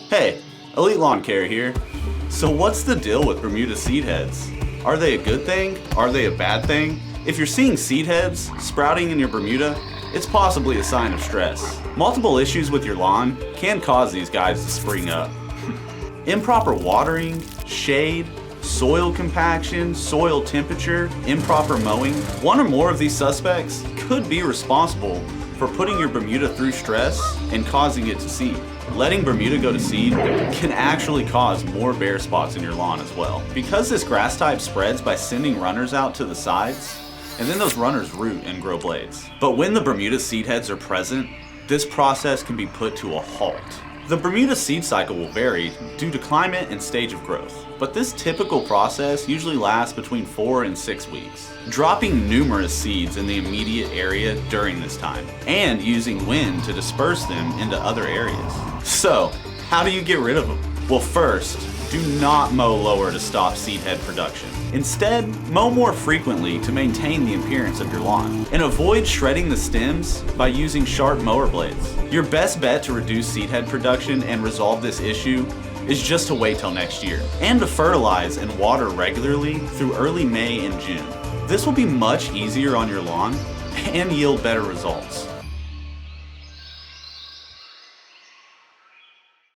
Hey, Elite Lawn Care here. So what's the deal with Bermuda seed heads? Are they a good thing? Are they a bad thing? If you're seeing seed heads sprouting in your Bermuda, it's possibly a sign of stress. Multiple issues with your lawn can cause these guys to spring up. Improper watering, shade, soil compaction, soil temperature, improper mowing. One or more of these suspects could be responsible for putting your Bermuda through stress and causing it to seed. Letting Bermuda go to seed can actually cause more bare spots in your lawn as well. Because this grass type spreads by sending runners out to the sides, and then those runners root and grow blades. But when the Bermuda seed heads are present, this process can be put to a halt. The Bermuda seed cycle will vary due to climate and stage of growth, but this typical process usually lasts between 4 and 6 weeks. Dropping numerous seeds in the immediate area during this time, and using wind to disperse them into other areas. So, how do you get rid of them? Well, first, do not mow lower to stop seed head production. Instead, mow more frequently to maintain the appearance of your lawn. And avoid shredding the stems by using sharp mower blades. Your best bet to reduce seed head production and resolve this issue is just to wait till next year. And to fertilize and water regularly through early May and June. This will be much easier on your lawn and yield better results.